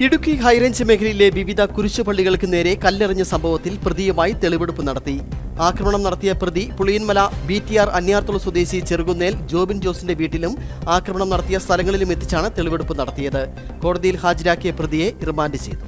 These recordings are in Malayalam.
ഇടുക്കി ഹൈറേഞ്ച് മേഖലയിലെ വിവിധ കുരിശുപള്ളികൾക്ക് നേരെ കല്ലെറിഞ്ഞ സംഭവത്തിൽ പ്രതിയുമായി തെളിവെടുപ്പ് നടത്തി. ആക്രമണം നടത്തിയ പ്രതി പുളിയൻമല BTR അന്യാർത്തുള്ള സ്വദേശി ചെറുകുന്നേൽ ജോബിൻ ജോസിന്റെ വീട്ടിലും ആക്രമണം നടത്തിയ സ്ഥലങ്ങളിലും എത്തിച്ചാണ് തെളിവെടുപ്പ് നടത്തിയത്. കോടതിയിൽ ഹാജരാക്കിയ പ്രതിയെ റിമാൻഡ് ചെയ്തു.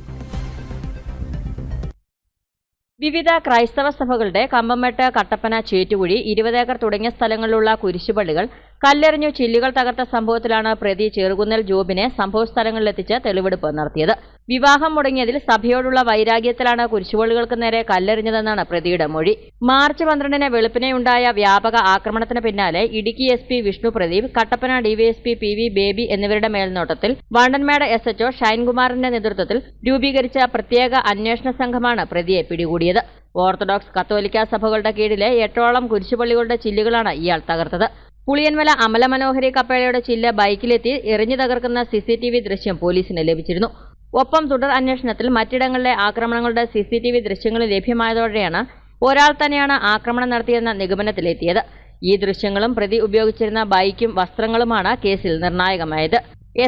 വിവിധ ക്രൈസ്തവ സഭകളുടെ കമ്പംമെട്ട്, കട്ടപ്പന, ചേറ്റുകുഴി, 20 ഏക്കർ തുടങ്ങിയ സ്ഥലങ്ങളിലുള്ള കുരിശുപള്ളികൾ കല്ലെറിഞ്ഞു ചില്ലുകൾ തകർത്ത സംഭവത്തിലാണ് പ്രതി ചെറുകുന്നേൽ ജോബിനെ സംഭവസ്ഥലങ്ങളിലെത്തിച്ച് തെളിവെടുപ്പ് നടത്തിയത്. വിവാഹം മുടങ്ങിയതിൽ സഭയോടുള്ള വൈരാഗ്യത്തിലാണ് കുരിശുപള്ളികൾക്ക് നേരെ കല്ലെറിഞ്ഞതെന്നാണ് പ്രതിയുടെ മൊഴി. മാർച്ച് 12-ന് വെളുപ്പിനെയുണ്ടായ വ്യാപക ആക്രമണത്തിന് പിന്നാലെ Idukki SP Vishnu Pradeep, Kattappana DYSP PV baby എന്നിവരുടെ മേൽനോട്ടത്തിൽ വണ്ടൻമേട് SHO ഷൈൻകുമാറിന്റെ നേതൃത്വത്തിൽ രൂപീകരിച്ച പ്രത്യേക അന്വേഷണ സംഘമാണ് പ്രതിയെ പിടികൂടിയത്. ഓർത്തഡോക്സ്, കത്തോലിക്ക സഭകളുടെ കീഴിലെ 8ഓളം കുരിശുപള്ളികളുടെ ചില്ലുകളാണ് ഇയാൾ തകർത്തത്. പുളിയൻമല അമല മനോഹരി കപ്പേളയുടെ ചില്ല് ബൈക്കിലെത്തി എറിഞ്ഞു തകർക്കുന്ന CCTV ദൃശ്യം പോലീസിന് ലഭിച്ചിരുന്നു. ഒപ്പം തുടർ അന്വേഷണത്തിൽ മറ്റിടങ്ങളിലെ ആക്രമണങ്ങളുടെ CCTV ദൃശ്യങ്ങൾ ലഭ്യമായതോടെയാണ് ഒരാൾ തന്നെയാണ് ആക്രമണം നടത്തിയെന്ന നിഗമനത്തിലെത്തിയത്. ഈ ദൃശ്യങ്ങളും പ്രതി ഉപയോഗിച്ചിരുന്ന ബൈക്കും വസ്ത്രങ്ങളുമാണ് കേസിൽ നിർണായകമായത്.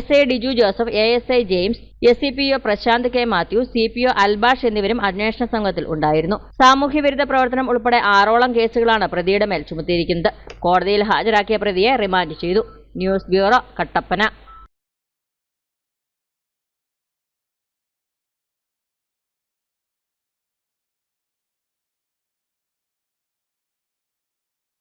SI Diju Joseph, ASI James, SCPO Prashanth K Mathew, CPO Albash എന്നിവരും അന്വേഷണ സംഘത്തിൽ ഉണ്ടായിരുന്നു. സാമൂഹ്യവിരുദ്ധ പ്രവർത്തനം ഉൾപ്പെടെ 6ഓളം കേസുകളാണ് പ്രതിയുടെ മേൽ ചുമത്തിയിരിക്കുന്നത്. കോടതിയിൽ ഹാജരാക്കിയ പ്രതിയെ റിമാൻഡ് ചെയ്തു. News bureau, Kattappana.